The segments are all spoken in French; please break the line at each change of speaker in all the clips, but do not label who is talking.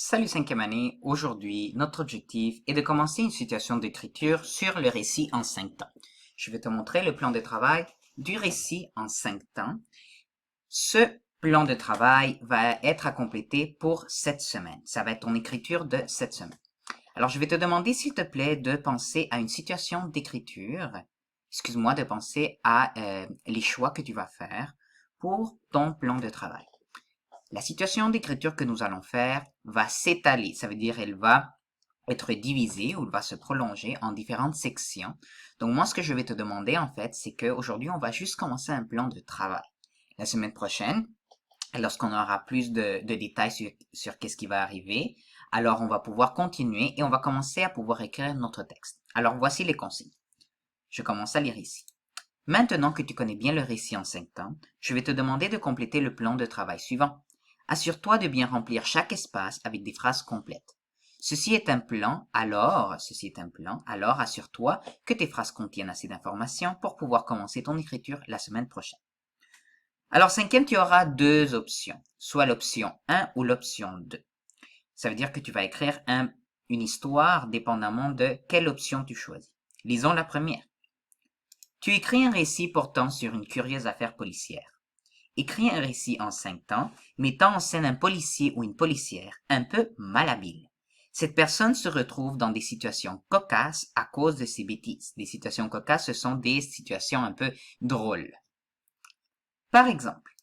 Salut cinquième année, aujourd'hui notre objectif est de commencer une situation d'écriture sur le récit en 5 temps. Je vais te montrer le plan de travail du récit en 5 temps. Ce plan de travail va être à compléter pour cette semaine. Ça va être ton écriture de cette semaine. Alors je vais te demander s'il te plaît de penser à une situation d'écriture, excuse-moi, de penser à les choix que tu vas faire pour ton plan de travail. La situation d'écriture que nous allons faire va s'étaler, ça veut dire elle va être divisée ou elle va se prolonger en différentes sections. Donc moi, ce que je vais te demander en fait, c'est qu'aujourd'hui, on va juste commencer un plan de travail. La semaine prochaine, lorsqu'on aura plus de détails sur qu'est-ce qui va arriver, alors on va pouvoir continuer et on va commencer à pouvoir écrire notre texte. Alors voici les consignes. Je commence à lire ici. Maintenant que tu connais bien le récit en 5 temps, je vais te demander de compléter le plan de travail suivant. Assure-toi de bien remplir chaque espace avec des phrases complètes. Ceci est un plan, alors assure-toi que tes phrases contiennent assez d'informations pour pouvoir commencer ton écriture la semaine prochaine. Alors, cinquième, tu auras deux options, soit l'option 1 ou l'option 2. Ça veut dire que tu vas écrire une histoire dépendamment de quelle option tu choisis. Lisons la première. Tu écris un récit portant sur une curieuse affaire policière. Écris un récit en 5 temps, mettant en scène un policier ou une policière un peu malhabile. Cette personne se retrouve dans des situations cocasses à cause de ses bêtises. Des situations cocasses, ce sont des situations un peu drôles. Par exemple,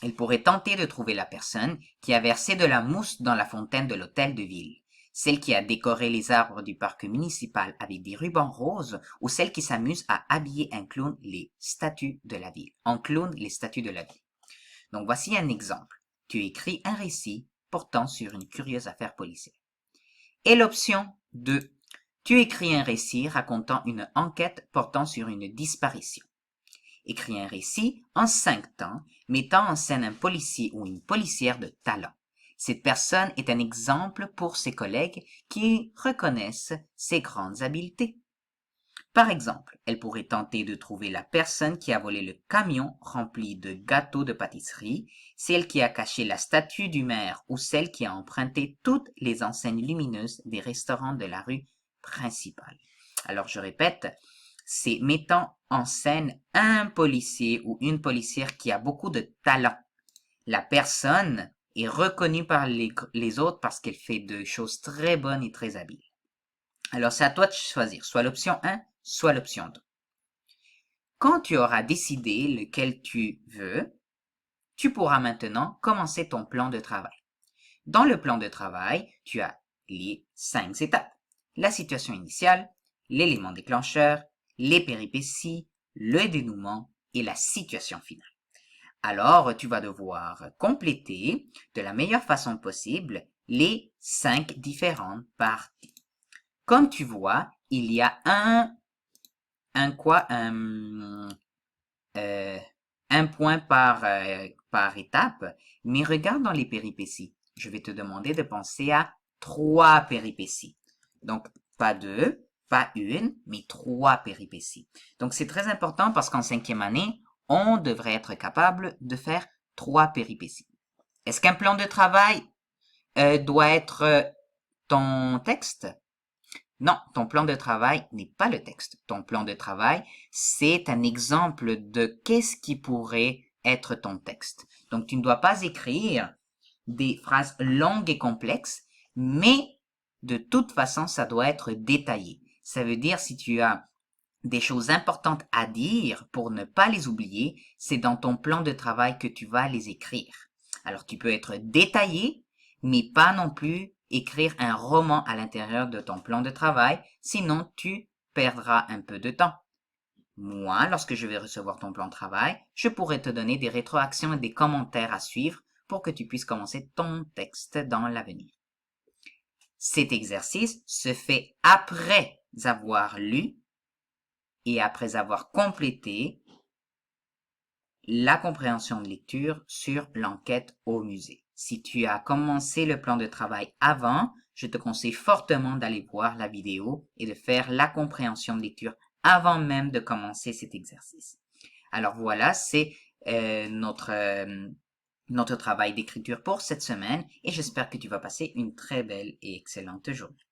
elle pourrait tenter de trouver la personne qui a versé de la mousse dans la fontaine de l'hôtel de ville, celle qui a décoré les arbres du parc municipal avec des rubans roses ou celle qui s'amuse à habiller un clown les statues de la ville. En clown les statues de la ville. Donc voici un exemple. Tu écris un récit portant sur une curieuse affaire policière. Et l'option 2. Tu écris un récit racontant une enquête portant sur une disparition. Écris un récit en 5 temps, mettant en scène un policier ou une policière de talent. Cette personne est un exemple pour ses collègues qui reconnaissent ses grandes habiletés. Par exemple, elle pourrait tenter de trouver la personne qui a volé le camion rempli de gâteaux de pâtisserie, celle qui a caché la statue du maire ou celle qui a emprunté toutes les enseignes lumineuses des restaurants de la rue principale. Alors je répète, c'est mettant en scène un policier ou une policière qui a beaucoup de talent. La personne est reconnue par les autres parce qu'elle fait de choses très bonnes et très habiles. Alors c'est à toi de choisir, soit l'option 1, soit l'option 2. Quand tu auras décidé lequel tu veux, tu pourras maintenant commencer ton plan de travail. Dans le plan de travail, tu as les 5 étapes. La situation initiale, l'élément déclencheur, les péripéties, le dénouement et la situation finale. Alors, tu vas devoir compléter de la meilleure façon possible les 5 différentes parties. Comme tu vois, il y a euh, un point par étape, mais regarde dans les péripéties. Je vais te demander de penser à 3 péripéties. Donc, pas 2, pas une, mais 3 péripéties. Donc, c'est très important parce qu'en 5e année, on devrait être capable de faire 3 péripéties. Est-ce qu'un plan de travail doit être ton texte? Non, ton plan de travail n'est pas le texte. Ton plan de travail, c'est un exemple de qu'est-ce qui pourrait être ton texte. Donc, tu ne dois pas écrire des phrases longues et complexes, mais de toute façon, ça doit être détaillé. Ça veut dire si tu as des choses importantes à dire pour ne pas les oublier, c'est dans ton plan de travail que tu vas les écrire. Alors, tu peux être détaillé, mais pas non plus écrire un roman à l'intérieur de ton plan de travail, sinon tu perdras un peu de temps. Moi, lorsque je vais recevoir ton plan de travail, je pourrai te donner des rétroactions et des commentaires à suivre pour que tu puisses commencer ton texte dans l'avenir. Cet exercice se fait après avoir lu et après avoir complété la compréhension de lecture sur l'enquête au musée. Si tu as commencé le plan de travail avant, je te conseille fortement d'aller voir la vidéo et de faire la compréhension de lecture avant même de commencer cet exercice. Alors voilà, c'est notre notre travail d'écriture pour cette semaine et j'espère que tu vas passer une très belle et excellente journée.